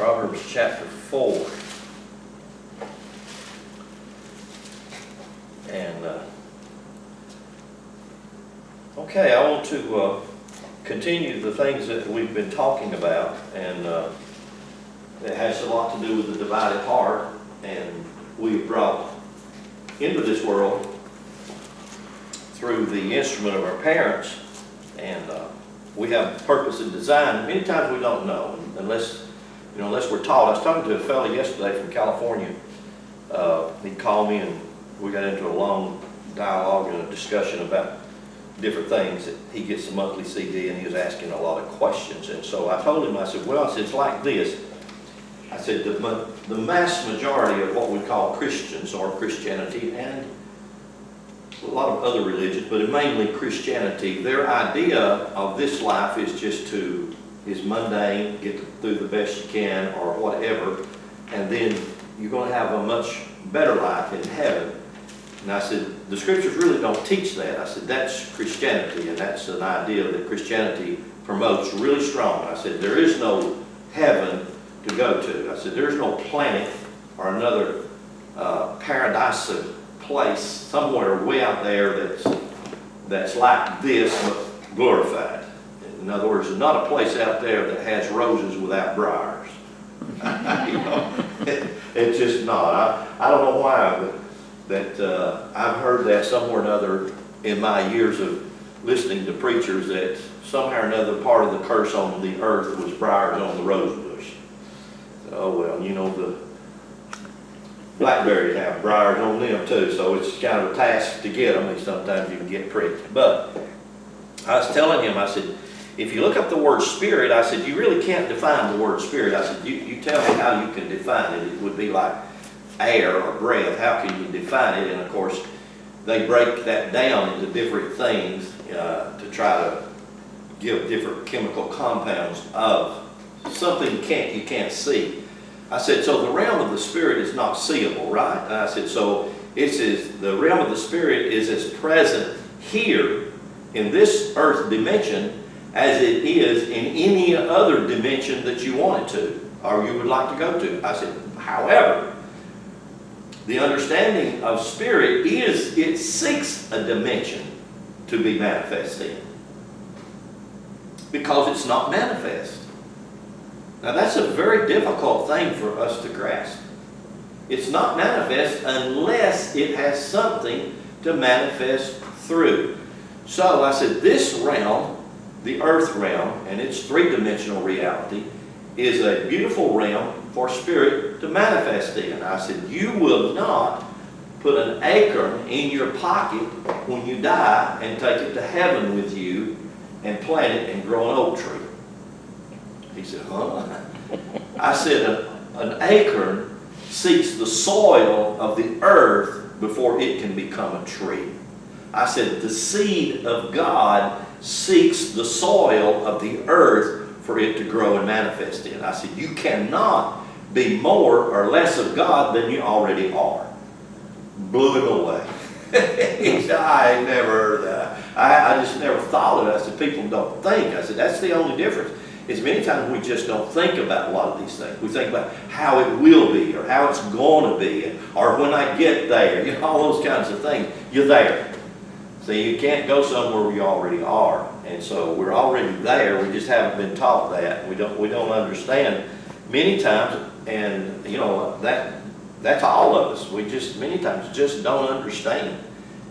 Proverbs chapter 4. And, okay, I want to continue the things that we've been talking about, and it has a lot to do with the divided heart, and we've brought into this world through the instrument of our parents, and we have purpose and design. Many times we don't know, unless we're taught. I was talking to a fellow yesterday from California. He called me and we got into a long dialogue and a discussion about different things. He gets a monthly CD and he was asking a lot of questions. And so I told him, I said, it's like this. I said, the mass majority of what we call Christians or Christianity and a lot of other religions, but mainly Christianity, their idea of this life is just is mundane, get through the best you can or whatever, and then you're going to have a much better life in heaven. And I said, the scriptures really don't teach that. I said, that's Christianity, and that's an idea that Christianity promotes really strong. I said, there is no heaven to go to. I said, there's no planet or another paradise place somewhere way out there that's like this but glorified. In other words, there's not a place out there that has roses without briars. It's just not. I don't know why, but that I've heard that somewhere or another in my years of listening to preachers that somehow or another part of the curse on the earth was briars on the rose bush. Oh well, the blackberries have briars on them too, so it's kind of a task to get them, and sometimes you can get pricked. But I was telling him, I said, if you look up the word spirit, I said, you really can't define the word spirit. I said, you tell me how you can define it. It would be like air or breath. How can you define it? And of course, they break that down into different things to try to give different chemical compounds of something you can't see. I said, so the realm of the spirit is not seeable, right? And I said, so the realm of the spirit is as present here in this earth dimension as it is in any other dimension that you wanted to or you would like to go to. I said, however, the understanding of spirit is it seeks a dimension to be manifest in because it's not manifest. Now that's a very difficult thing for us to grasp. It's not manifest unless it has something to manifest through. So I said this realm, the earth realm, and its three-dimensional reality, is a beautiful realm for spirit to manifest in. I said, you will not put an acorn in your pocket when you die and take it to heaven with you and plant it and grow an oak tree. He said, huh? I said, an acorn seeks the soil of the earth before it can become a tree. I said, the seed of God seeks the soil of the earth for it to grow and manifest in. I said, you cannot be more or less of God than you already are. Blew him away. He said, I ain't never heard that. I just never thought of it. I said, people don't think. I said, that's the only difference. Is many times we just don't think about a lot of these things. We think about how it will be or how it's going to be or when I get there, all those kinds of things. You're there. See, you can't go somewhere where you already are. And so we're already there. We just haven't been taught that. We don't understand many times, and that's all of us. We just many times just don't understand.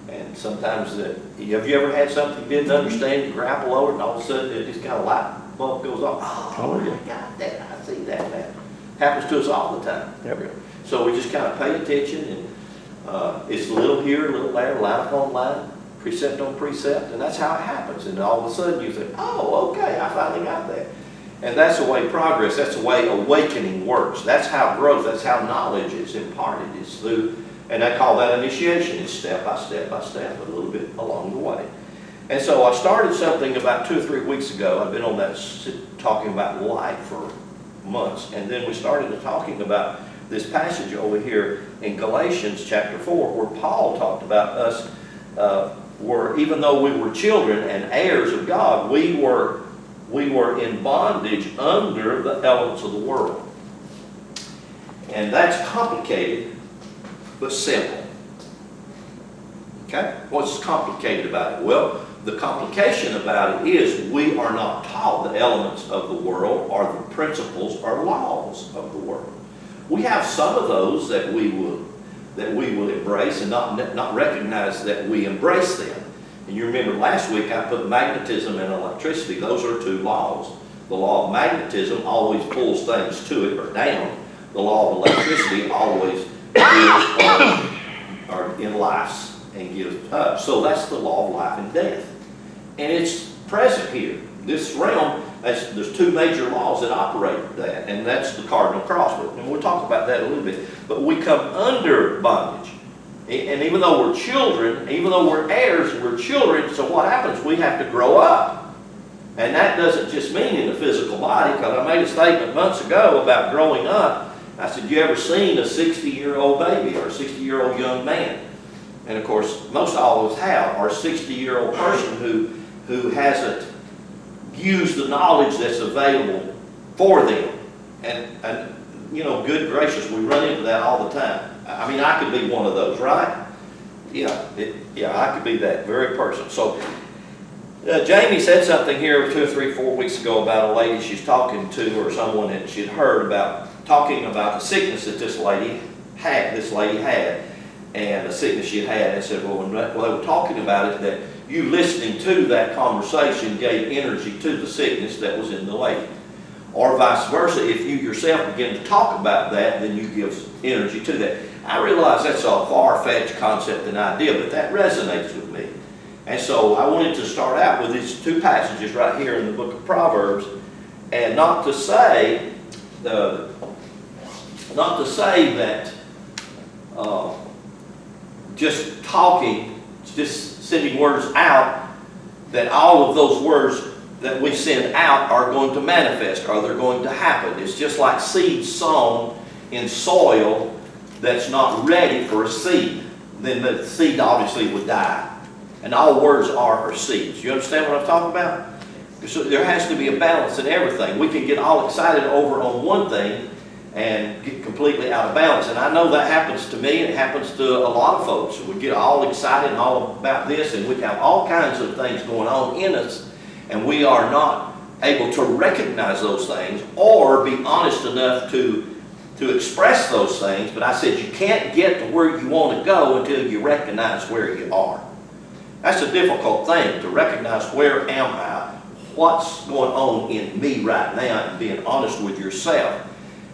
And sometimes have you ever had something you didn't understand, you grapple over it, and all of a sudden it just kind of light bulb goes off. Oh, I got that. I see that now. Happens to us all the time. Yep. So we just kind of pay attention, and it's a little here, a little there, line upon line, precept on precept, and that's how it happens. And all of a sudden you think, oh, okay, I finally got that. And that's the way progress, that's the way awakening works. That's how growth, that's how knowledge is imparted. It's through, and I call that initiation. It's step by step by step, a little bit along the way. And so I started something about 2 or 3 weeks ago. I've been on that talking about light for months. And then we started talking about this passage over here in Galatians chapter 4, where Paul talked about us even though we were children and heirs of God, we were in bondage under the elements of the world. And that's complicated, but simple. Okay? What's complicated about it? Well, the complication about it is we are not taught the elements of the world or the principles or laws of the world. We have some of those that we will embrace and not recognize that we embrace them. And you remember last week I put magnetism and electricity. Those are two laws. The law of magnetism always pulls things to it or down. The law of electricity always gives or in life and gives up. So that's the law of life and death. And it's present here. This realm, there's two major laws that operate that, and that's the cardinal cross. And we'll talk about that a little bit. But we come under bondage. And even though we're children, even though we're heirs, we're children, so what happens? We have to grow up. And that doesn't just mean in the physical body, because I made a statement months ago about growing up. I said, you ever seen a 60-year-old baby or a 60-year-old young man? And of course, most all of us have, or a 60-year-old person who hasn't used the knowledge that's available for them. And you know, good gracious, we run into that all the time. I mean, I could be one of those, right? Yeah, I could be that very person. So, Jamie said something here 2 or 3, 4 weeks ago about a lady she's talking to, or someone that she'd heard about, talking about the sickness that this lady had, and the sickness she had. And said, well, they were talking about it, that you listening to that conversation gave energy to the sickness that was in the lady. Or vice versa, if you yourself begin to talk about that, then you give energy to that. I realize that's a far-fetched concept and idea, but that resonates with me. And so I wanted to start out with these two passages right here in the book of Proverbs, and not to say that just talking, just sending words out, that all of those words that we send out are going to manifest, or they're going to happen. It's just like seeds sown in soil that's not ready for a seed. Then the seed obviously would die. And all words are seeds. You understand what I'm talking about? So there has to be a balance in everything. We can get all excited over on one thing and get completely out of balance. And I know that happens to me, and it happens to a lot of folks. We get all excited and all about this, and we have all kinds of things going on in us, and we are not able to recognize those things or be honest enough to express those things. But I said you can't get to where you want to go until you recognize where you are. That's a difficult thing, to recognize where am I, what's going on in me right now, and being honest with yourself.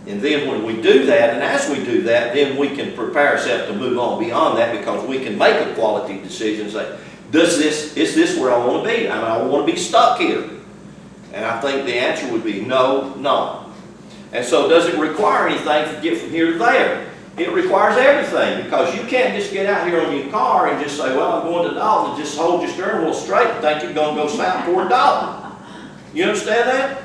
And then when we do that, and as we do that, then we can prepare ourselves to move on beyond that, because we can make a quality decision and say, is this where I want to be? I mean, I want to be stuck here. And I think the answer would be no, no. And so does it require anything to get from here to there? It requires everything, because you can't just get out here on your car and just say, well, I'm going to Dalton, and just hold your steering wheel straight and think you're going to go south toward Dalton. You understand that?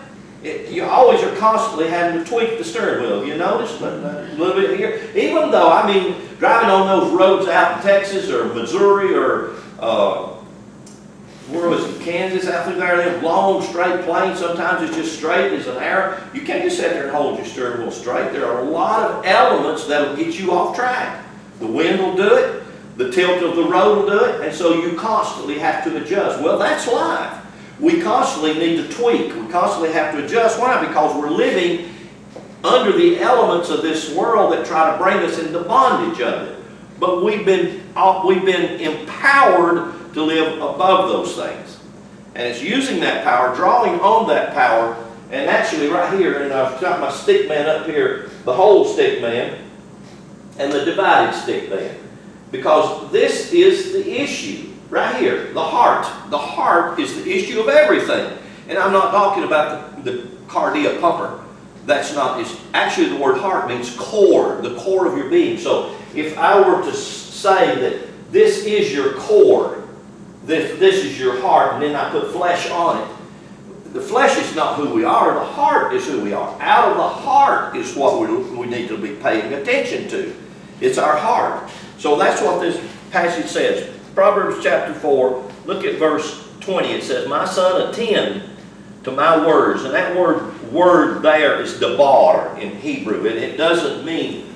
You always are constantly having to tweak the steering wheel. You notice a little bit here. Even though, I mean, driving on those roads out in Texas or Missouri or where was it, Kansas, out through there, them long, straight plains, sometimes it's just straight as an arrow. You can't just sit there and hold your steering wheel straight. There are a lot of elements that will get you off track. The wind will do it. The tilt of the road will do it. And so you constantly have to adjust. Well, that's life. We constantly need to tweak. We constantly have to adjust. Why? Because we're living under the elements of this world that try to bring us into bondage of it. But we've been empowered to live above those things. And it's using that power, drawing on that power, and actually right here, and I've got my stick man up here, the whole stick man, and the divided stick man. Because this is the issue. Right here, the heart. The heart is the issue of everything. And I'm not talking about the cardia pumper. That's not, it's actually the word heart means core, the core of your being. So if I were to say that this is your core, this is your heart, and then I put flesh on it, the flesh is not who we are, the heart is who we are. Out of the heart is what we need to be paying attention to. It's our heart. So that's what this passage says. Proverbs chapter 4, look at verse 20. It says, my son, attend to my words. And that word word there is debar in Hebrew. It doesn't mean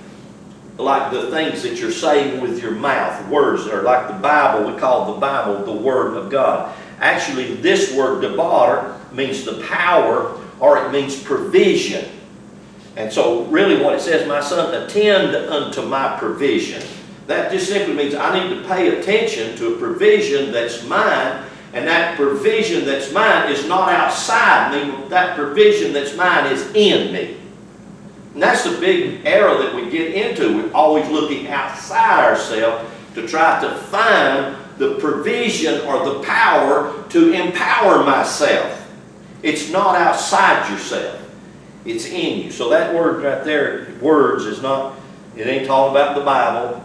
like the things that you're saying with your mouth, words, or like the Bible. We call the Bible the Word of God. Actually, this word debar means the power, or it means provision. And so really what it says, my son, attend unto my provision. That just simply means I need to pay attention to a provision that's mine, and that provision that's mine is not outside me. That provision that's mine is in me. And that's the big error that we get into. We're always looking outside ourselves to try to find the provision or the power to empower myself. It's not outside yourself. It's in you. So that word right there, words, is not, it ain't talking about the Bible.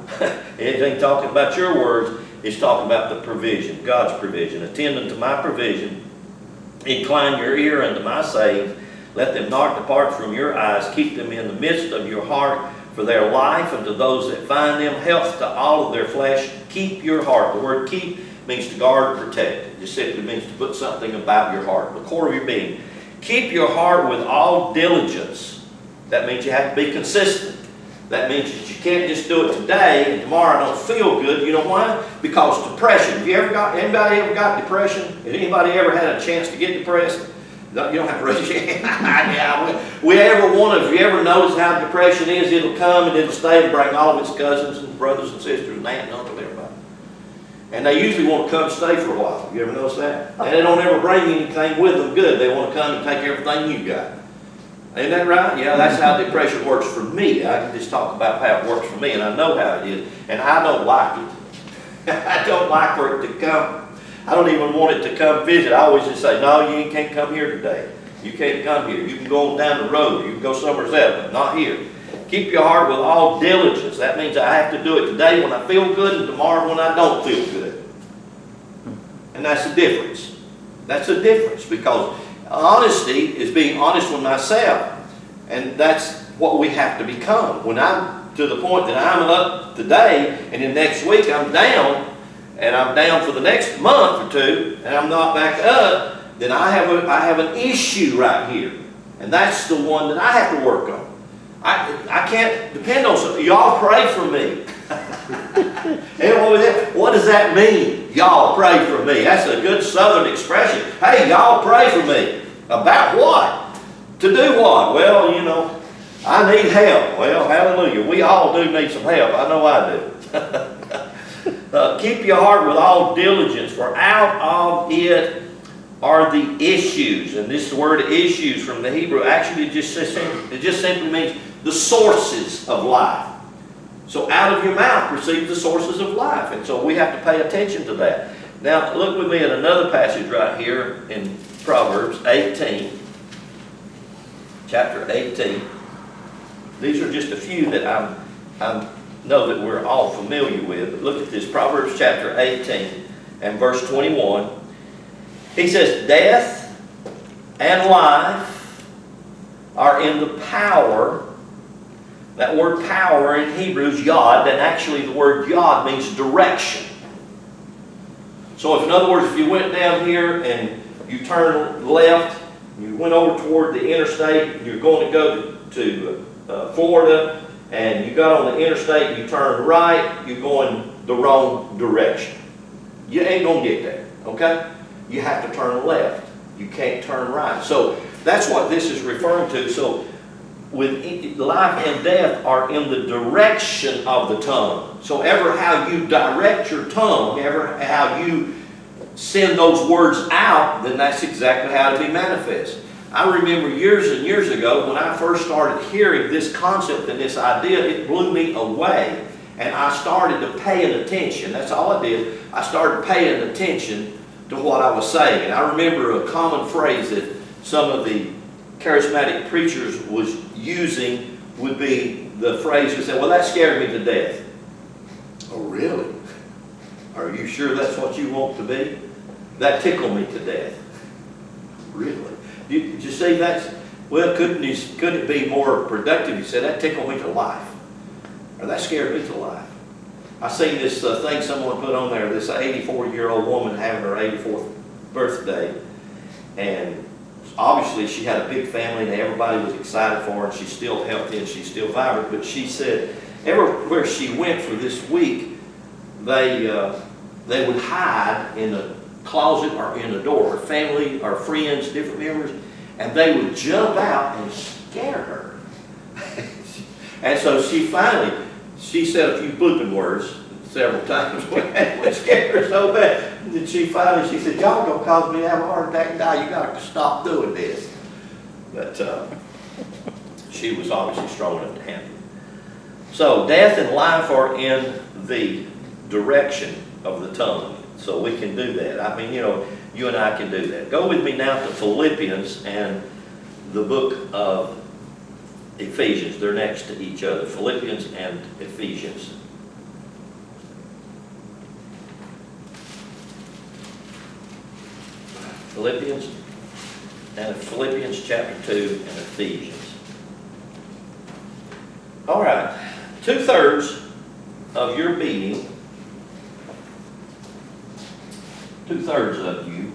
It ain't talking about your words. It's talking about the provision, God's provision. Attend unto my provision. Incline your ear unto my sayings. Let them not depart from your eyes. Keep them in the midst of your heart, for their life, and to those that find them, health to all of their flesh. Keep your heart. The word keep means to guard or protect. It just simply means to put something about your heart, the core of your being. Keep your heart with all diligence. That means you have to be consistent. That means that you can't just do it today and tomorrow I don't feel good. You know why? Because depression. Have you ever got, anybody ever got depression? Has anybody ever had a chance to get depressed? You don't have to raise your hand. Yeah, we ever want to, if you ever notice how depression is, it'll come and it'll stay and bring all of its cousins and brothers and sisters and aunt and uncle and everybody. And they usually want to come stay for a while. You ever notice that? And they don't ever bring anything with them good. They want to come and take everything you got. Ain't that right? Yeah, that's how depression works for me. I can just talk about how it works for me, and I know how it is. And I don't like it. I don't like for it to come. I don't even want it to come visit. I always just say, no, you can't come here today. You can't come here. You can go on down the road. You can go somewhere else, but not here. Keep your heart with all diligence. That means I have to do it today when I feel good and tomorrow when I don't feel good. And that's the difference. That's the difference, because honesty is being honest with myself. And that's what we have to become. When I'm to the point that I'm up today and then next week I'm down, and I'm down for the next month or two, and I'm not back up, then I have an issue right here. And that's the one that I have to work on. I can't depend on something. Y'all pray for me. And what does that mean? Y'all pray for me. That's a good southern expression. Hey, y'all pray for me. About what? To do what? Well, you know, I need help. Well, hallelujah. We all do need some help. I know I do. Keep your heart with all diligence, for out of it are the issues. And this word issues from the Hebrew actually just simply means the sources of life. So out of your mouth proceeds the sources of life. And so we have to pay attention to that. Now look with me at another passage right here in Proverbs 18. Chapter 18. These are just a few that I know that we're all familiar with. But look at this, Proverbs chapter 18 and verse 21. He says, death and life are in the power. That word power in Hebrew is yod, and actually the word yod means direction. So if, in other words, if you went down here and you turned left, you went over toward the interstate, you're going to go to Florida, and you got on the interstate and you turned right, you're going the wrong direction. You ain't going to get there, okay? You have to turn left. You can't turn right. So that's what this is referring to. So with life and death are in the direction of the tongue. So ever how you direct your tongue, ever how you send those words out, then that's exactly how to be manifest. I remember years and years ago when I first started hearing this concept and this idea, it blew me away. And I started to pay attention. That's all I did. I started paying attention to what I was saying. And I remember a common phrase that some of the charismatic preachers was using would be the phrase that said, well, that scared me to death. Oh, really? Are you sure that's what you want to be? That tickled me to death. Really? Did you see that's, well, couldn't it be more productive? You said, that tickled me to life. Or that scared me to life. I seen this thing someone put on there, this 84-year-old woman having her 84th birthday. And obviously she had a big family and everybody was excited for her, and she's still healthy and she's still vibrant. But she said everywhere she went for this week, they would hide in a closet or in a door, her family or friends, different members, and they would jump out and scare her. And so she said a few blooping words several times when scared her so bad that she said, y'all gonna cause me to have a heart attack and die, you gotta stop doing this. But she was obviously strong enough to handle it. So death and life are in the direction of the tongue. So we can do that. I mean, you and I can do that. Go with me now to Philippians and the book of Ephesians. They're next to each other, Philippians and Ephesians. Philippians chapter 2 and Ephesians. All right. 2/3 of your being, 2/3 of you,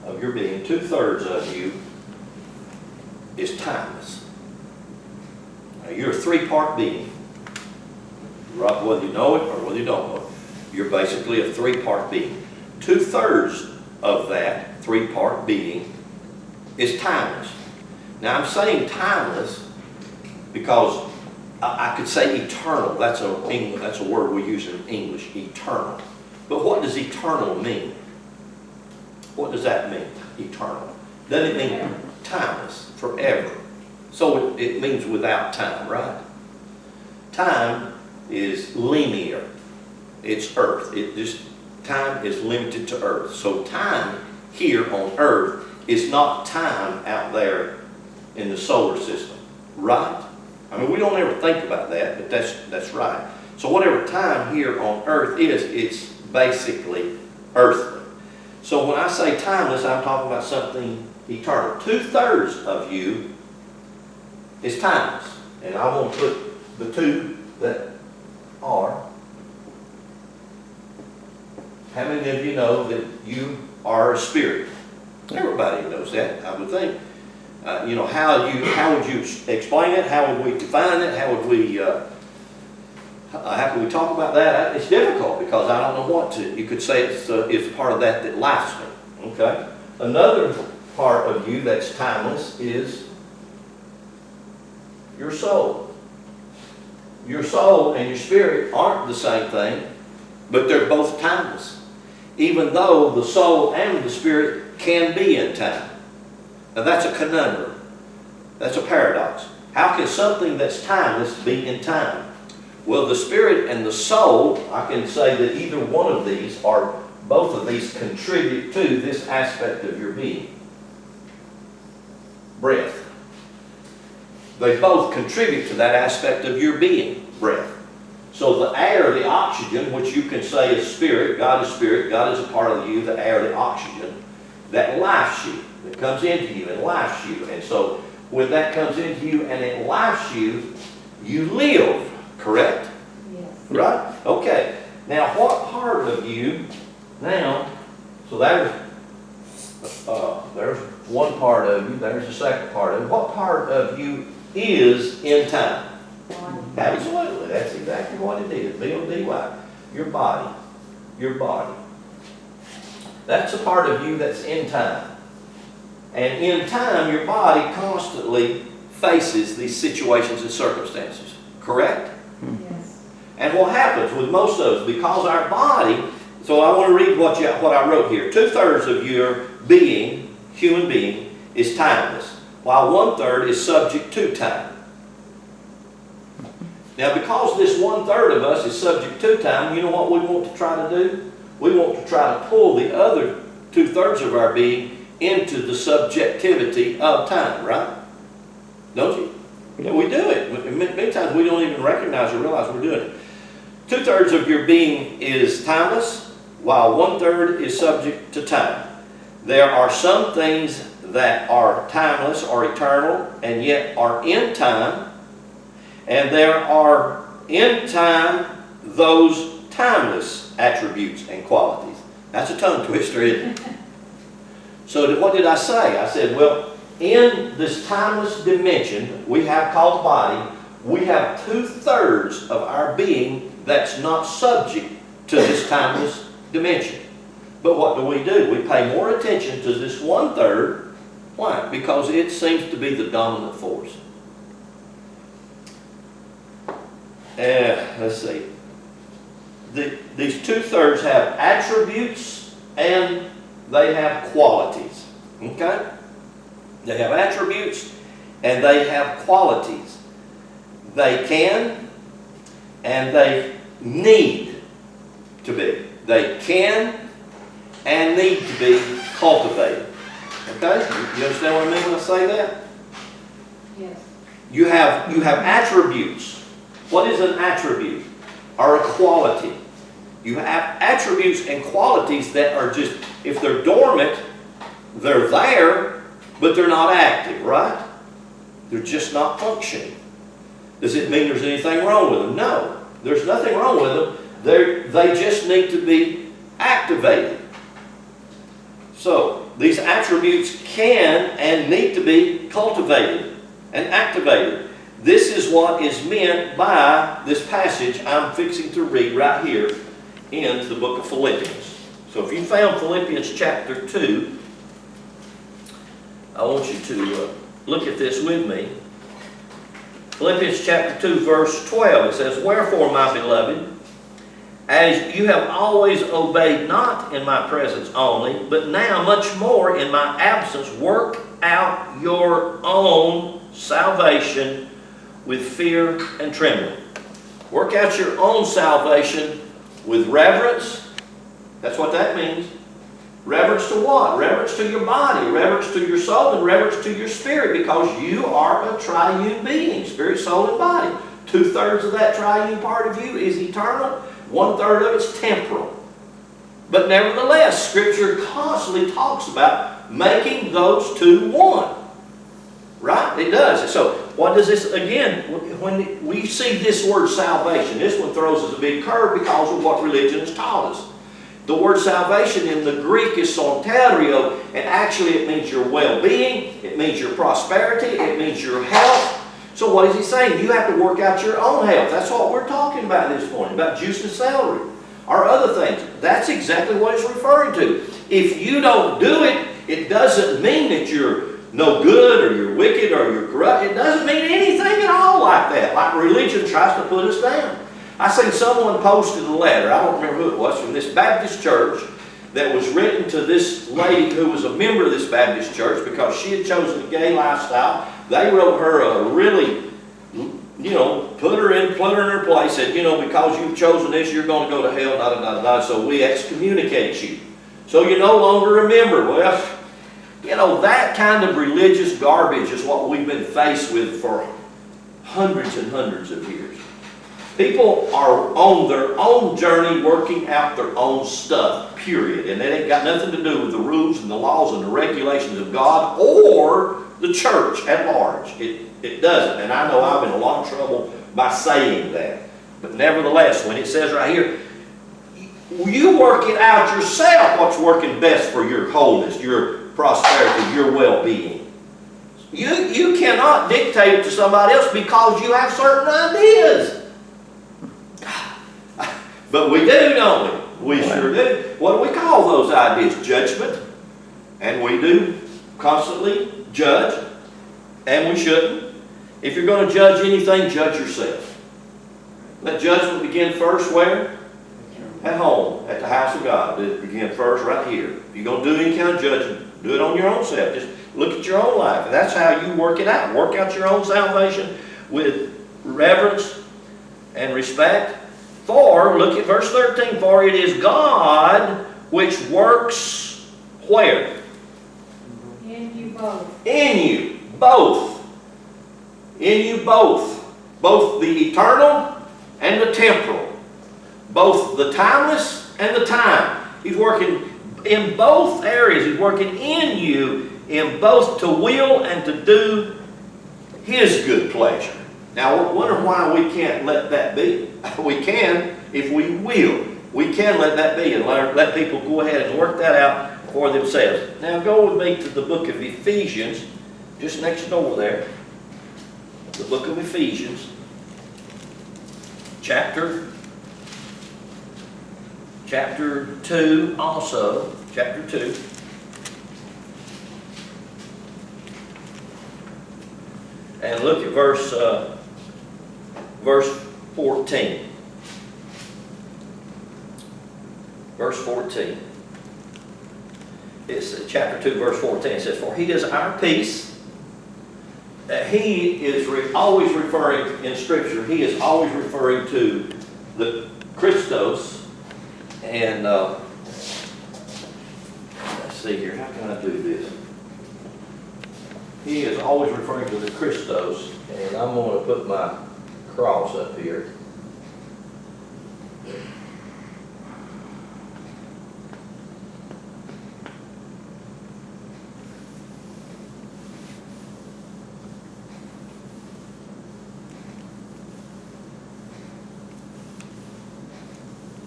of your being, 2/3 of you is timeless. Now, you're a 3-part being. Whether you know it or whether you don't know it, you're basically a 3-part being. 2/3 of that 3-part being is timeless. Now I'm saying timeless because I could say eternal. That's a word we use in English, eternal. But what does eternal mean? What does that mean, eternal? Doesn't it mean timeless, forever? So it means without time, right? Time is linear. It's earth. Time is limited to earth. So time here on earth is not time out there in the solar system, right? I mean, we don't ever think about that, but that's right. So whatever time here on earth is, it's basically earthly. So when I say timeless, I'm talking about something eternal. 2/3 of you is timeless. And I want to put the two that are. How many of you know that you are a spirit? Everybody knows that, I would think. How would you explain it? How would we define it? How can we talk about that? It's difficult because I don't know what to. You could say it's part of that lasts me. Okay. Another part of you that's timeless is your soul. Your soul and your spirit aren't the same thing, but they're both timeless. Even though the soul and the spirit can be in time. Now that's a conundrum. That's a paradox. How can something that's timeless be in time? Well, the spirit and the soul, I can say that either one of these or both of these contribute to this aspect of your being. Breath. They both contribute to that aspect of your being, breath. So the air, the oxygen, which you can say is spirit, God is a part of you, the air, the oxygen, that lifes you, that comes into you and lifes you. And so when that comes into you and it lifes you, you live, correct? Yes. Right? Okay. Now what part of you, so there's one part of you, there's the second part of you. What part of you is in time? Absolutely, that's exactly what it is. B-O-D-Y. Your body. Your body. That's a part of you that's in time. And in time, your body constantly faces these situations and circumstances. Correct? Yes. And what happens with most of us, because our body, so I want to read what I wrote here. 2/3 of your being, human being, is timeless, while 1/3 is subject to time. Now, because this 1/3 of us is subject to time, you know what we want to try to do? We want to try to pull the other 2/3 of our being into the subjectivity of time, right? Don't you? Yeah, we do it. Many times we don't even recognize or realize we're doing it. 2/3 of your being is timeless, while 1/3 is subject to time. There are some things that are timeless or eternal and yet are in time. And there are in time those timeless attributes and qualities. That's a tongue twister, isn't it? So what did I say? I said, well, in this timeless dimension we have called body, we have 2/3 of our being that's not subject to this timeless dimension. But what do? We pay more attention to this 1/3. Why? Because it seems to be the dominant force. Let's see. These 2/3 have attributes and they have qualities. Okay? They have attributes and they have qualities. They can and they need to be. They can and need to be cultivated. Okay? You understand what I mean when I say that? Yes. You have attributes. What is an attribute? Or a quality. You have attributes and qualities that are just, if they're dormant, they're there, but they're not active, right? They're just not functioning. Does it mean there's anything wrong with them? No. There's nothing wrong with them. They just need to be activated. So, these attributes can and need to be cultivated and activated. This is what is meant by this passage I'm fixing to read right here in the book of Philippians. So if you found Philippians chapter 2, I want you to look at this with me. Philippians chapter 2 verse 12, it says, "Wherefore, my beloved, as you have always obeyed, not in my presence only, but now much more in my absence, work out your own salvation with fear and trembling." Work out your own salvation with reverence. That's what that means. Reverence to what? Reverence to your body, reverence to your soul, and reverence to your spirit, because you are a triune being, spirit, soul, and body. 2/3 of that triune part of you is eternal. 1/3 of it's temporal. But nevertheless, Scripture constantly talks about making those two one. Right? It does. So, what does this, again, when we see this word salvation, this one throws us a big curve because of what religion has taught us. The word salvation in the Greek is soterio, and actually it means your well-being, it means your prosperity, it means your health. So what is he saying? You have to work out your own health. That's what we're talking about this morning, about juice and celery, or other things. That's exactly what it's referring to. If you don't do it, it doesn't mean that you're no good, or you're wicked, or you're corrupt. It doesn't mean anything at all like that, like religion tries to put us down. I seen someone posted a letter, I don't remember who it was, from this Baptist church that was written to this lady who was a member of this Baptist church because she had chosen a gay lifestyle. They wrote her a really, put her in her place, said, because you've chosen this, you're going to go to hell, so we excommunicate you. So you're no longer a member. Well, that kind of religious garbage is what we've been faced with for hundreds and hundreds of years. People are on their own journey working out their own stuff, period. And it ain't got nothing to do with the rules and the laws and the regulations of God or the church at large. It doesn't. And I know I've been in a lot of trouble by saying that. But nevertheless, when it says right here, you work it out yourself what's working best for your wholeness, your prosperity, your well-being. You cannot dictate it to somebody else because you have certain ideas. But we do, don't we? We sure do. What do we call those ideas? Judgment. And we do constantly judge. And we shouldn't. If you're going to judge anything, judge yourself. Let judgment begin first where? At home, at the house of God. It begin first right here. If you're going to do any kind of judgment, do it on your own self. Just look at your own life. And that's how you work it out. Work out your own salvation with reverence and respect. For, look at verse 13, for it is God which works where? In you both. In you both. In you both. Both the eternal and the temporal. Both the timeless and the time. He's working in both areas. He's working in you in both to will and to do His good pleasure. Now, I wonder why we can't let that be. We can if we will. We can let that be and let people go ahead and work that out for themselves. Now go with me to the book of Ephesians, just next door there. The book of Ephesians, chapter 2 also, chapter 2. And look at verse 14. Verse 14. It's chapter 2, verse 14. It says, "For he is our peace." He is always referring, in Scripture, he is always referring to the Christos. And let's see here, how can I do this? He is always referring to the Christos, and I'm going to put my cross up here.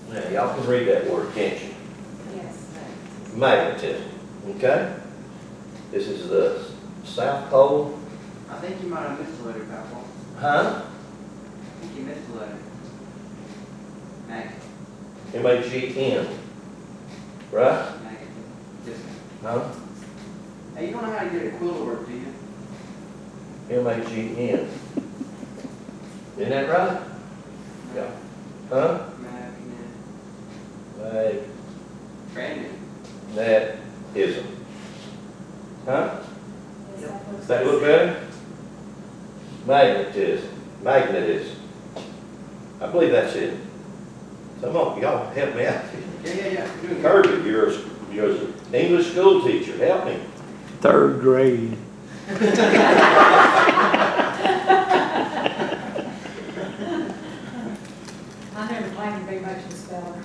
Now, y'all can read that word, can't you? Yes. Magnetism. Okay? This is the South Pole. I think you might have missed a letter, Papa. Huh? I think you missed a letter. Magnet. M-A-G-N. Right? Magnet. Yes, sir. Huh? Hey, you don't know how to get a quill work, do you? M-A-G-N. Isn't that right? Yeah. Huh? Magnet. Brandon. Magnetism. Huh? Yes, Does that look better? Magnetism. Magnetism. I believe that's it. Come on, y'all help me out. Yeah. You're doing good. Kirby, you're an English school teacher. Help me. 3rd grade. I never claimed to be much of a speller.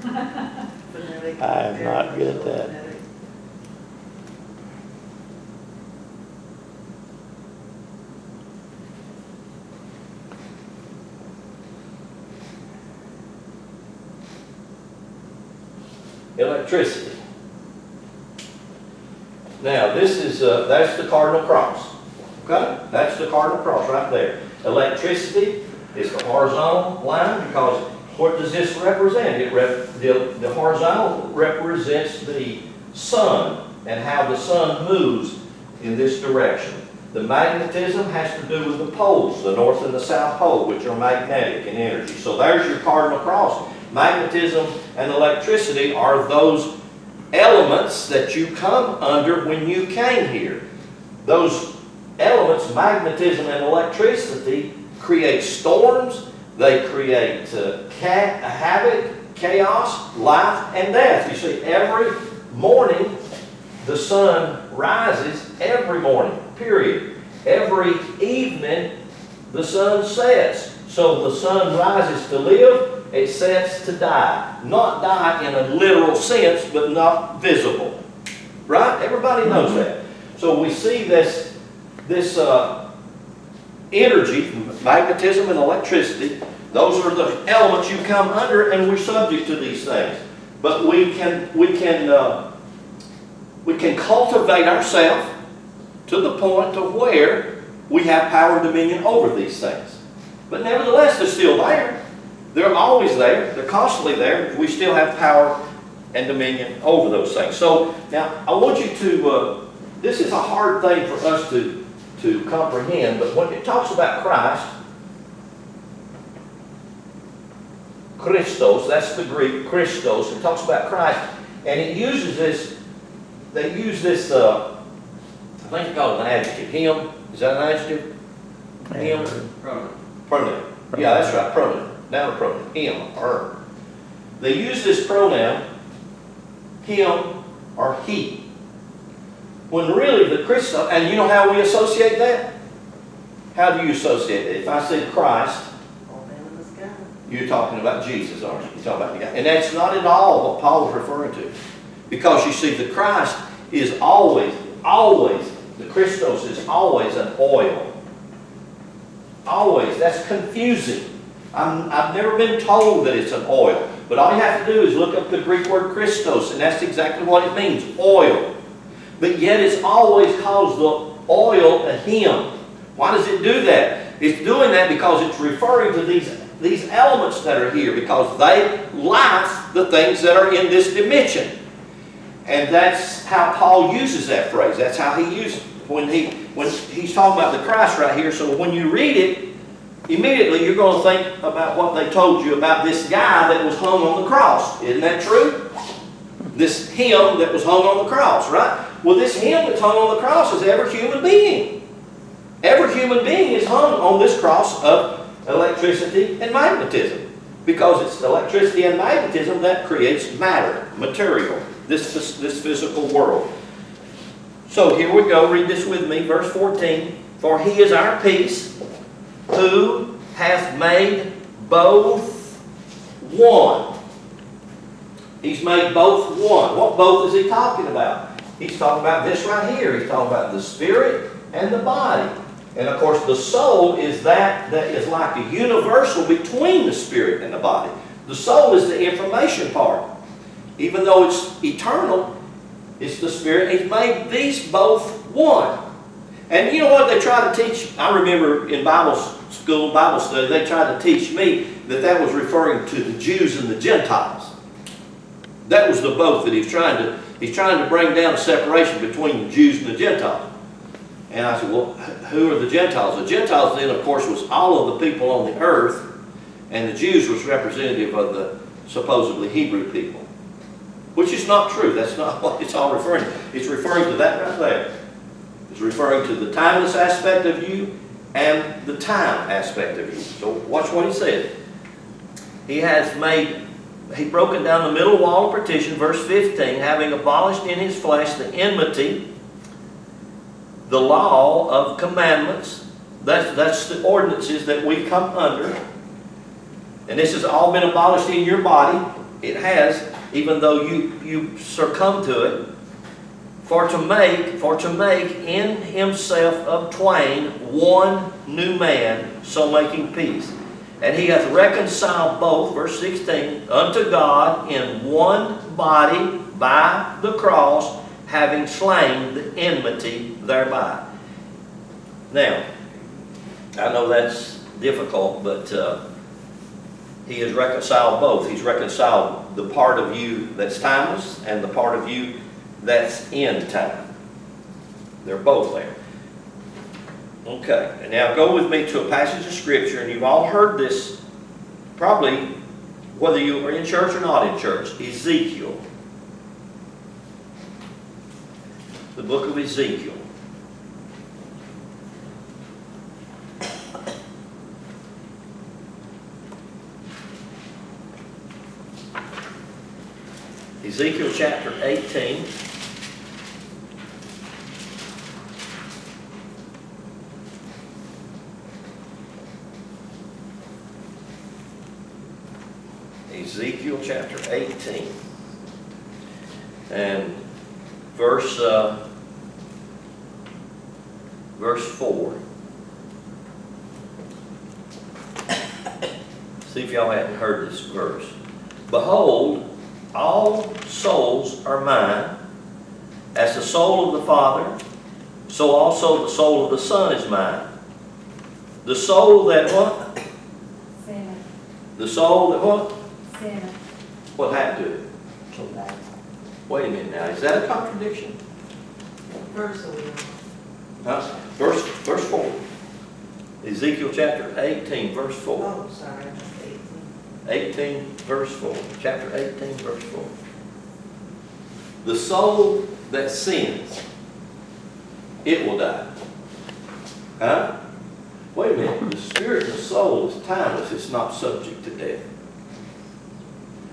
I am not good at that. Electricity. Now, this is, that's the cardinal cross. Okay? That's the cardinal cross right there. Electricity is the horizontal line because what does this represent? The horizontal represents the sun and how the sun moves in this direction. The magnetism has to do with the poles, the north and the south pole, which are magnetic in energy. So there's your cardinal cross. Magnetism and electricity are those elements that you come under when you came here. Those elements, magnetism and electricity, create storms, they create havoc, chaos, life, and death. You see, every morning the sun rises, every morning, period. Every evening the sun sets. So the sun rises to live, it sets to die. Not die in a literal sense, but not visible. Right? Everybody knows that. So we see this energy, magnetism and electricity. Those are the elements you come under, and we're subject to these things. But we can cultivate ourselves to the point to where we have power and dominion over these things. But nevertheless, they're still there. They're always there. They're constantly there. We still have power and dominion over those things. So now I want you to, this is a hard thing for us to comprehend, but when it talks about Christ, Christos, that's the Greek, Christos, it talks about Christ, and it uses this, they use this, I think it's called an adjective, him, is that an adjective? Him? Pronoun. Yeah, that's right, pronoun. Now a pronoun, him, her. They use this pronoun, him or he. When really the Christos, and you know how we associate that? How do you associate it? If I said Christ, you're talking about Jesus, aren't you? You're talking about the guy. And that's not at all what Paul is referring to. Because you see, the Christ is always, the Christos is always an oil. Always. That's confusing. I've never been told that it's an oil. But all you have to do is look up the Greek word Christos, and that's exactly what it means, oil. But yet it's always calls the oil a hymn. Why does it do that? It's doing that because it's referring to these elements that are here, because they life the things that are in this dimension. And that's how Paul uses that phrase. That's how he uses it when he's talking about the Christ right here. So when you read it, immediately you're going to think about what they told you about this guy that was hung on the cross. Isn't that true? This him that was hung on the cross, right? Well, this him that's hung on the cross is every human being. Every human being is hung on this cross of electricity and magnetism, because it's electricity and magnetism that creates matter, material, this physical world. So here we go. Read this with me. Verse 14. For he is our peace, who hath made both one. He's made both one. What both is he talking about? He's talking about this right here. He's talking about the spirit and the body. And of course the soul is that is like a universal between the spirit and the body. The soul is the information part. Even though it's eternal, it's the spirit. He's made these both one. And you know what they try to teach? I remember in Bible school, Bible study, they tried to teach me that was referring to the Jews and the Gentiles. That was the both that he's trying to bring down a separation between the Jews and the Gentiles. And I said, well, who are the Gentiles? The Gentiles then, of course, was all of the people on the earth, and the Jews was representative of the supposedly Hebrew people. Which is not true. That's not what it's all referring to. It's referring to that right there. It's referring to the timeless aspect of you and the time aspect of you. So watch what he said. He broken down the middle wall of partition, verse 15, having abolished in his flesh the enmity, the law of commandments. That's the ordinances that we come under. And this has all been abolished in your body. It has, even though you succumb to it. For to make in himself of twain one new man, so making peace. And he hath reconciled both, verse 16, unto God in one body by the cross, having slain the enmity thereby. Now, I know that's difficult, but he has reconciled both. He's reconciled the part of you that's timeless and the part of you that's in time. They're both there. Okay, and now go with me to a passage of Scripture, and you've all heard this probably whether you are in church or not in church. Ezekiel. The book of Ezekiel. Ezekiel chapter 18. Ezekiel chapter 18. And verse 4. See if y'all hadn't heard this verse. Behold, all souls are mine. As the soul of the Father, so also the soul of the Son is mine. The soul that what? Sinner. The soul that what? Sinner. What happened to it? Wait a minute now. Is that a contradiction? Verse are we on? Huh? Verse 4. Ezekiel chapter 18, verse 4. Oh, sorry, I missed 18, verse 4. Chapter 18, verse 4. The soul that sins, it will die. Huh? Wait a minute. The spirit and the soul is timeless. It's not subject to death.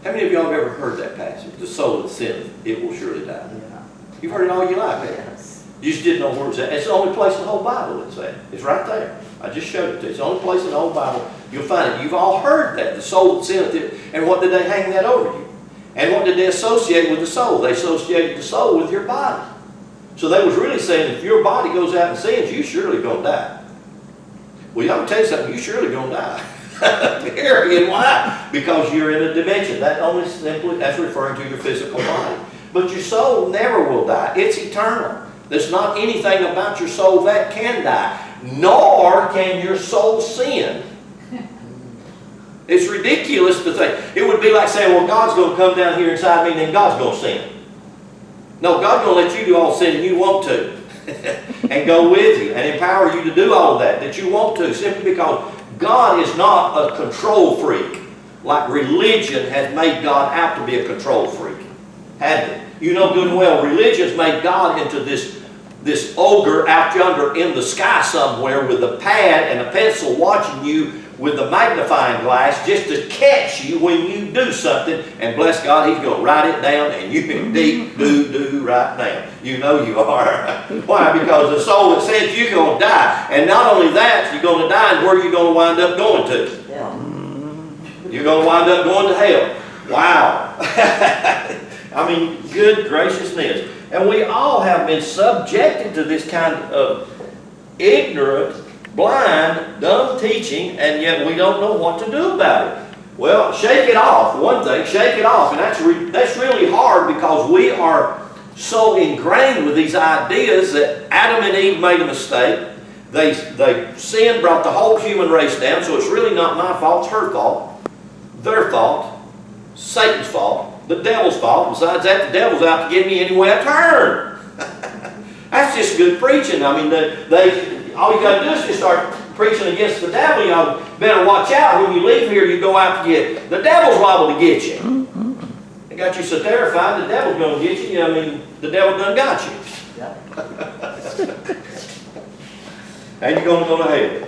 How many of y'all have ever heard that passage? The soul that sinneth, it will surely die. Yeah. You've heard it all your life, haven't you? Yes. You just didn't know where it was at. It's the only place in the whole Bible it's at. It's right there. I just showed it to you. It's the only place in the whole Bible you'll find it. You've all heard that. The soul that sinneth it. And what did they hang that over you? And what did they associate with the soul? They associated the soul with your body. So they was really saying if your body goes out and sins, you're surely going to die. Well, I'm going to tell you something. You're surely going to die. Period. Why? Because you're in a dimension. That's referring to your physical body. But your soul never will die. It's eternal. There's not anything about your soul that can die. Nor can your soul sin. It's ridiculous to think. It would be like saying, well, God's going to come down here inside me and then God's going to sin. No, God's going to let you do all the sin you want to. And go with you and empower you to do all of that you want to, simply because God is not a control freak like religion has made God out to be a control freak. Hadn't it? You know good and well, religion's made God into this ogre out yonder in the sky somewhere with a pad and a pencil watching you with a magnifying glass just to catch you when you do something, and bless God, He's going to write it down and you can do right now. You know you are. Why? Because the soul that says you're going to die, and not only that, you're going to die, and where are you going to wind up going to? Yeah. You're going to wind up going to hell. Wow. I mean, good graciousness. And we all have been subjected to this kind of ignorant, blind, dumb teaching, and yet we don't know what to do about it. Well, shake it off. One thing, shake it off. And that's really hard because we are so ingrained with these ideas that Adam and Eve made a mistake. They sinned, brought the whole human race down, so it's really not my fault, it's her fault, their fault, Satan's fault, the devil's fault. Besides that, the devil's out to get me any way I turn. That's just good preaching. I mean, all you got to do is just start preaching against the devil. You better watch out. When you leave here, you go out to get, the devil's liable to get you. They got you so terrified, the devil's going to get you. I mean, the devil done got you. And you're going to go to hell.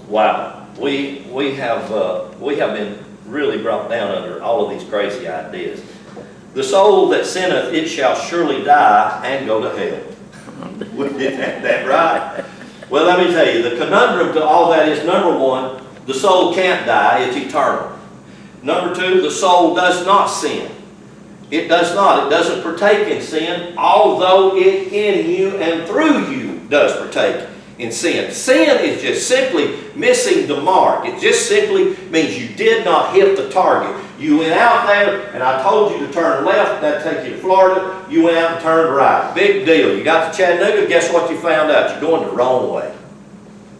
Wow. We have been really brought down under all of these crazy ideas. The soul that sinneth, it shall surely die and go to hell. We did that right. Well, let me tell you, the conundrum to all that is, number one, the soul can't die, it's eternal. Number two, the soul does not sin. It does not. It doesn't partake in sin, although it in you and through you does partake in sin. Sin is just simply missing the mark. It just simply means you did not hit the target. You went out there and I told you to turn left, that'd take you to Florida. You went out and turned right. Big deal. You got to Chattanooga, guess what you found out? You're going the wrong way.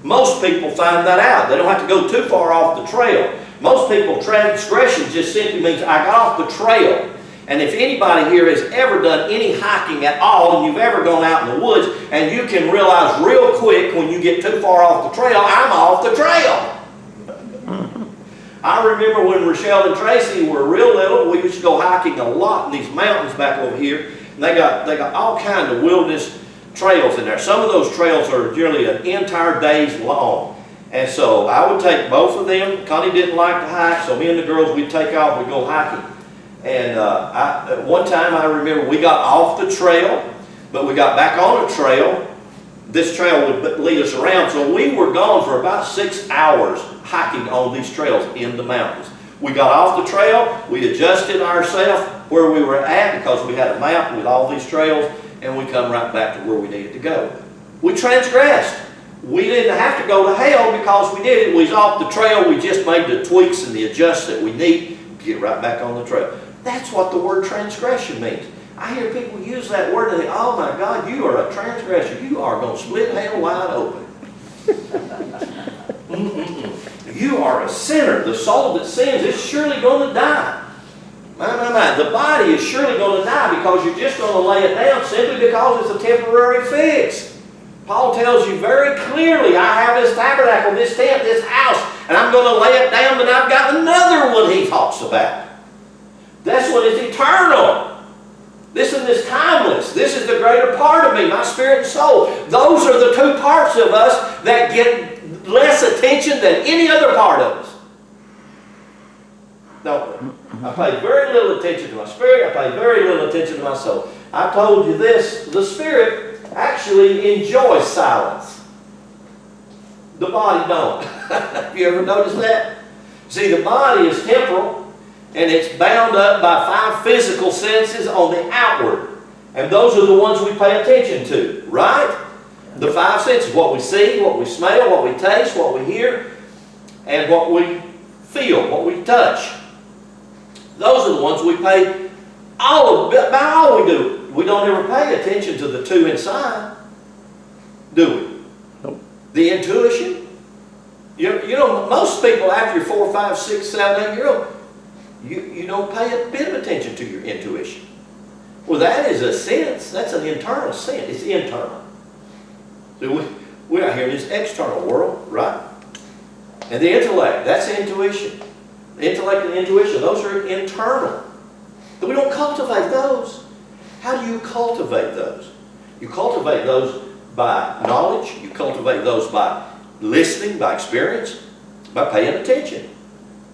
Most people find that out. They don't have to go too far off the trail. Most people, transgression just simply means I got off the trail. And if anybody here has ever done any hiking at all, and you've ever gone out in the woods, and you can realize real quick when you get too far off the trail, I'm off the trail. I remember when Rochelle and Tracy were real little, we used to go hiking a lot in these mountains back over here, and they got all kinds of wilderness trails in there. Some of those trails are nearly an entire day's long. And so I would take both of them. Connie didn't like to hike, so me and the girls, we'd take off, we'd go hiking. And at one time I remember we got off the trail, but we got back on a trail. This trail would lead us around, so we were gone for about 6 hours hiking on these trails in the mountains. We got off the trail, we adjusted ourselves where we were at because we had a map with all these trails, and we come right back to where we needed to go. We transgressed. We didn't have to go to hell because we did it. We was off the trail, we just made the tweaks and the adjusts that we need to get right back on the trail. That's what the word transgression means. I hear people use that word and they think, oh my God, you are a transgressor. You are going to split hell wide open. You are a sinner. The soul that sins is surely going to die. My. The body is surely going to die because you're just going to lay it down simply because it's a temporary fix. Paul tells you very clearly, I have this tabernacle, this tent, this house, and I'm going to lay it down, but I've got another one he talks about. This one is eternal. This one is timeless. This is the greater part of me, my spirit and soul. Those are the two parts of us that get less attention than any other part of us. Don't we? I pay very little attention to my spirit. I pay very little attention to my soul. I told you this, the spirit actually enjoys silence. The body don't. Have you ever noticed that? See, the body is temporal. And it's bound up by 5 physical senses on the outward. And those are the ones we pay attention to, right? The 5 senses, what we see, what we smell, what we taste, what we hear. and what we feel, what we touch. Those are the ones we pay about all we do. We don't ever pay attention to the two inside, do we? Nope. The intuition. You know, most people after you're 4, 5, 6, 7, 8 years old, you don't pay a bit of attention to your intuition. Well, that is a sense. That's an internal sense. It's internal. So we're out here in this external world, right? And the intellect, that's intuition. The intellect and intuition, those are internal. But we don't cultivate those. How do you cultivate those? You cultivate those by knowledge. You cultivate those by listening, by experience, by paying attention.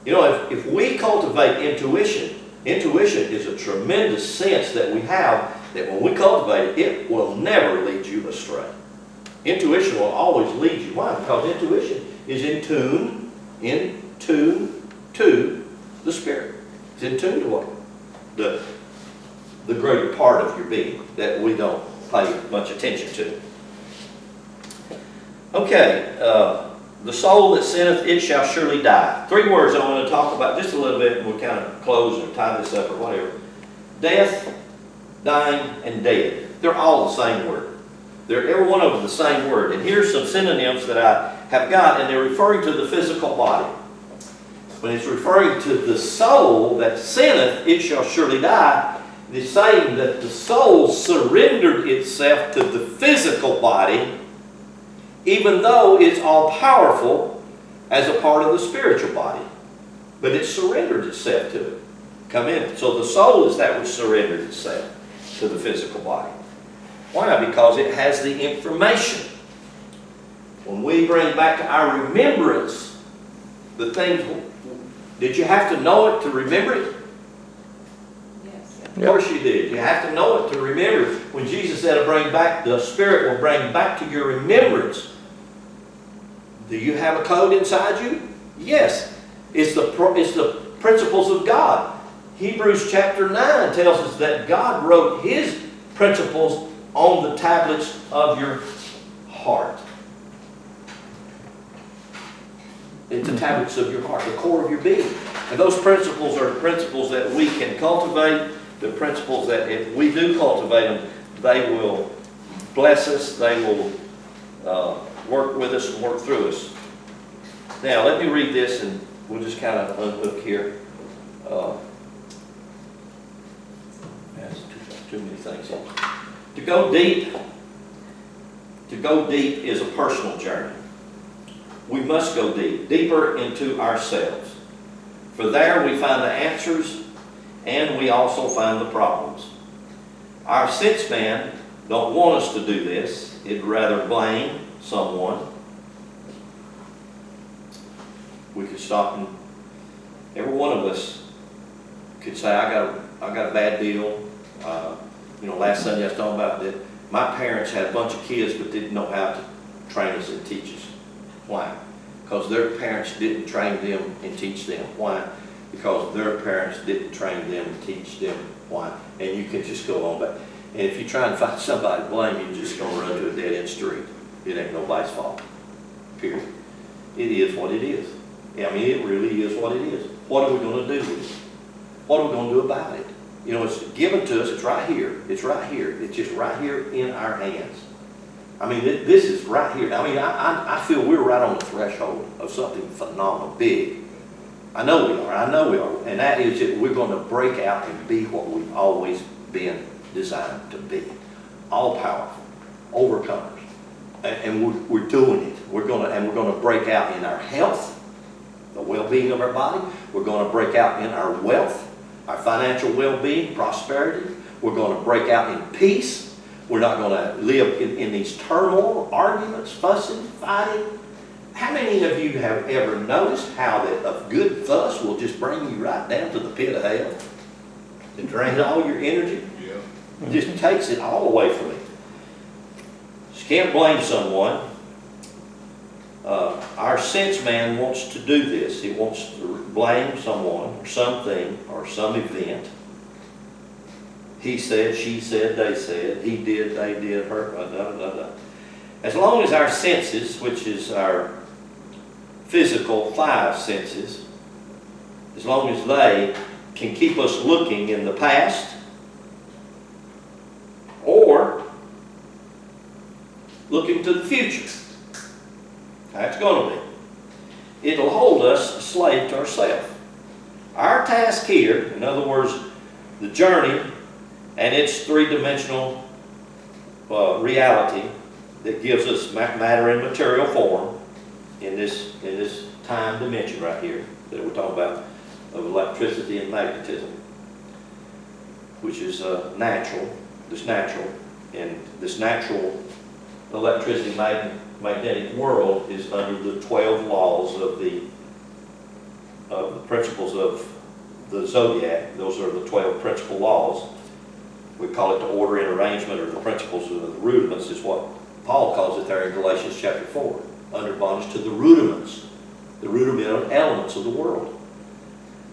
You know, if we cultivate intuition, intuition is a tremendous sense that we have that when we cultivate it, it will never lead you astray. Intuition will always lead you. Why? Because intuition is in tune to the Spirit. It's in tune to what? The greater part of your being that we don't pay much attention to. Okay, the soul that sinneth, it shall surely die. 3 words I want to talk about just a little bit, and we'll kind of close or tie this up or whatever. Death, dying, and dead. They're all the same word. They're every one of them the same word. And here's some synonyms that I have got, and they're referring to the physical body. When it's referring to the soul that sinneth, it shall surely die, it's saying that the soul surrendered itself to the physical body, even though it's all powerful as a part of the spiritual body. But it surrendered itself to it. Come in. So the soul is that which surrendered itself to the physical body. Why? Because it has the information. When we bring back to our remembrance the things, did you have to know it to remember it? Yes. Of course you did. You have to know it to remember it. When Jesus said to bring back, the Spirit will bring back to your remembrance. Do you have a code inside you? Yes. It's the principles of God. Hebrews chapter 9 tells us that God wrote His principles on the tablets of your heart. It's the tablets of your heart, the core of your being. And those principles are principles that we can cultivate, the principles that if we do cultivate them, they will bless us, they will work with us and work through us. Now, let me read this and we'll just kind of unhook here. That's too many things here. To go deep is a personal journey. We must go deep, deeper into ourselves. For there we find the answers and we also find the problems. Our sense man don't want us to do this. It'd rather blame someone. We could stop and every one of us could say, I got a bad deal. Last Sunday I was talking about that my parents had a bunch of kids but didn't know how to train us and teach us. Why? Because their parents didn't train them and teach them. Why? Because their parents didn't train them and teach them. Why? And you can just go on back. And if you try and find somebody to blame, you're just going to run to a dead-end street. It ain't nobody's fault. Period. It is what it is. I mean, it really is what it is. What are we going to do with it? What are we going to do about it? It's given to us. It's right here. It's right here. It's just right here in our hands. I mean, this is right here. I mean, I feel we're right on the threshold of something phenomenal, big. I know we are. I know we are. And that is that we're going to break out and be what we've always been designed to be. All powerful, overcomers. And we're doing it. We're going to break out in our health, the well-being of our body. We're going to break out in our wealth, our financial well-being, prosperity. We're going to break out in peace. We're not going to live in these turmoil, arguments, fussing, fighting. How many of you have ever noticed how that a good fuss will just bring you right down to the pit of hell? It drains all your energy. Yeah. It just takes it all away from you. You can't blame someone. Our sense man wants to do this. He wants to blame someone or something or some event. He said, she said, they said, he did, they did, her, da, da, da, da. As long as our senses, which is our physical five senses, as long as they can keep us looking in the past or looking to the future. That's going to be. It'll hold us a slave to ourselves. Our task here, in other words, the journey and its three-dimensional reality that gives us matter in material form in this time dimension right here that we're talking about, of electricity and magnetism, which is natural, and this natural electricity magnetic world is under the 12 laws of the principles of the zodiac. Those are the 12 principal laws. We call it the order and arrangement, or the principles of the rudiments, is what Paul calls it there in Galatians chapter 4. Under bondage to the rudiments, the rudimental elements of the world.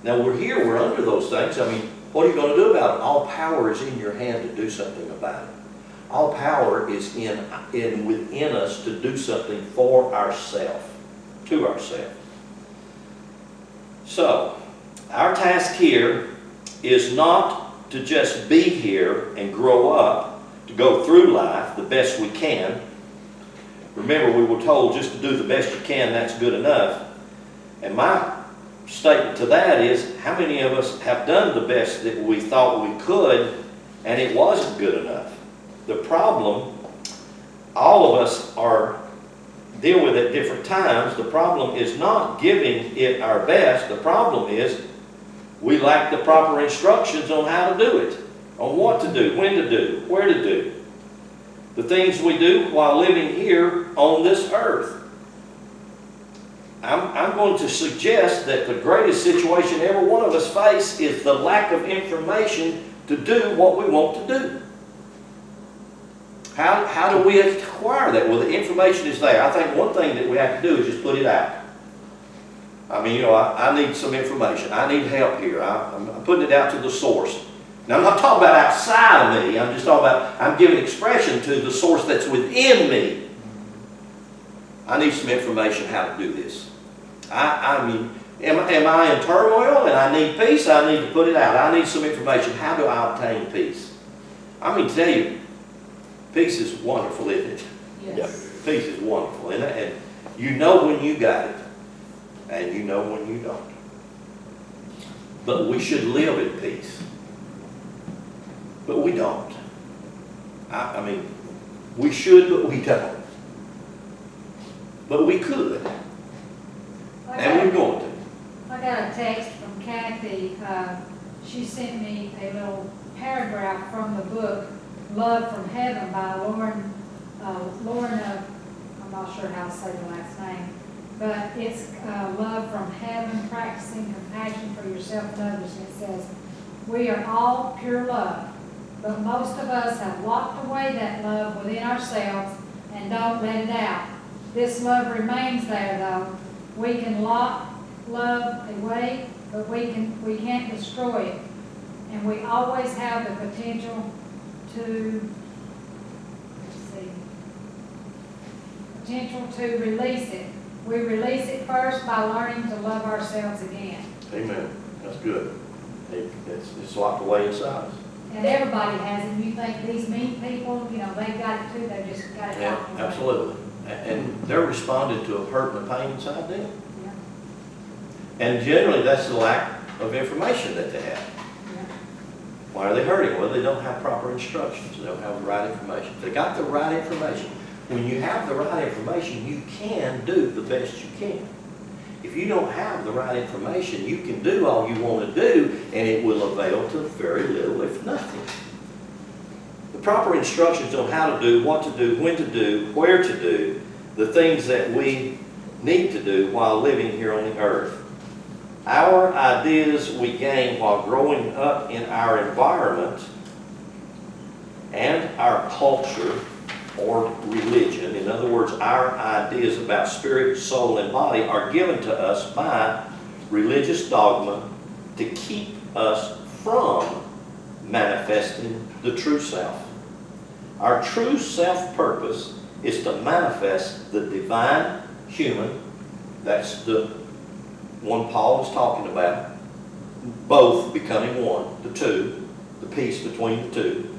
Now we're under those things. I mean, what are you going to do about it? All power is in your hand to do something about it. All power is within us to do something for ourselves, to ourselves. So, our task here is not to just be here and grow up, to go through life the best we can. Remember, we were told just to do the best you can, that's good enough. And my statement to that is, how many of us have done the best that we thought we could, and it wasn't good enough? The problem, all of us deal with at different times. The problem is not giving it our best. The problem is we lack the proper instructions on how to do it, on what to do, when to do, where to do. The things we do while living here on this earth. I'm going to suggest that the greatest situation every one of us face is the lack of information to do what we want to do. How do we acquire that? Well, the information is there. I think one thing that we have to do is just put it out. I mean, I need some information. I need help here. I'm putting it out to the source. Now, I'm not talking about outside of me. I'm just talking about, I'm giving expression to the source that's within me. I need some information how to do this. I mean, am I in turmoil and I need peace? I need to put it out. I need some information. How do I obtain peace? I mean, tell you, peace is wonderful, isn't it? Yes. Yeah, peace is wonderful. And you know when you got it, and you know when you don't. But we should live in peace. But we don't. I mean, we should, but we don't. But we could. And we're going to. I got a text from Kathy. She sent me a little paragraph from the book Love from Heaven by Lauren, I'm not sure how to say the last name, but it's Love from Heaven, Practicing Compassion for Yourself and Others. And it says, we are all pure love, but most of us have locked away that love within ourselves and don't let it out. This love remains there though. We can lock love away, but we can't destroy it. And we always have the potential to release it. We release it first by learning to love ourselves again. Amen. That's good. It's locked away inside us. And everybody has it. You think these mean people, you know, they've got it too. They just got it locked away. Absolutely. And they're responding to a hurt and a pain inside them. Yeah. And generally, that's the lack of information that they have. Yeah. Why are they hurting? Well, they don't have proper instructions. They don't have the right information. If they got the right information, when you have the right information, you can do the best you can. If you don't have the right information, you can do all you want to do, and it will avail to very little, if nothing. The proper instructions on how to do, what to do, when to do, where to do, the things that we need to do while living here on the earth. Our ideas we gain while growing up in our environment and our culture or religion, in other words, our ideas about spirit, soul, and body are given to us by religious dogma to keep us from manifesting the true self. Our true self-purpose is to manifest the divine, human, That's the one Paul is talking about. Both becoming one, the two, the peace between the two.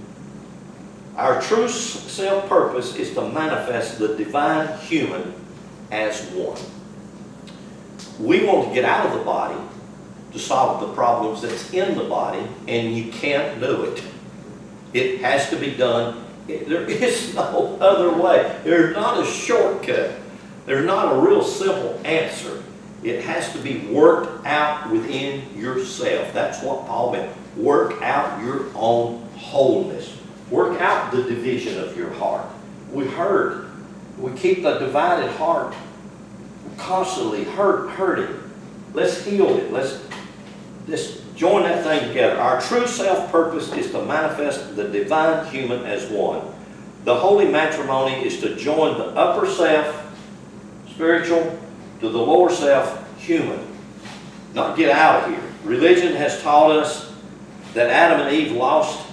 Our true self-purpose is to manifest the divine human as one. We want to get out of the body to solve the problems that's in the body, and you can't do it. It has to be done. There is no other way. There's not a shortcut. There's not a real simple answer. It has to be worked out within yourself. That's what Paul meant. Work out your own wholeness. Work out the division of your heart. We hurt. We keep the divided heart constantly hurting. Let's heal it. Let's join that thing together. Our true self-purpose is to manifest the divine human as one. The holy matrimony is to join the upper self, spiritual, to the lower self, human. Not get out of here. Religion has taught us that Adam and Eve lost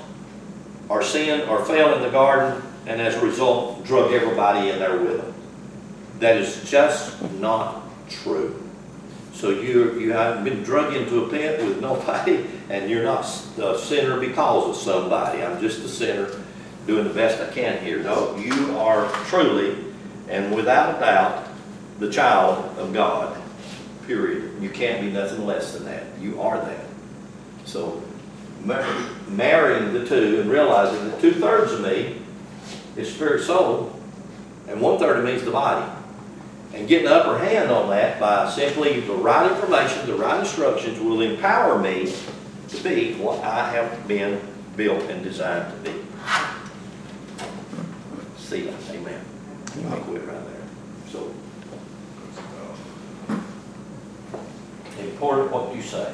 or sinned or fell in the garden, and as a result, drug everybody in there with them. That is just not true. So you haven't been drug into a pit with nobody, and you're not a sinner because of somebody. I'm just a sinner doing the best I can here. No, you are truly and without a doubt the child of God, period. You can't be nothing less than that. You are that. So marrying the two and realizing that 2/3 of me is spirit, soul, and 1/3 of me is the body. And getting the upper hand on that by simply the right information, the right instructions will empower me to be what I have been built and designed to be. See ya. Amen. I'll quit right there. So, important what you say.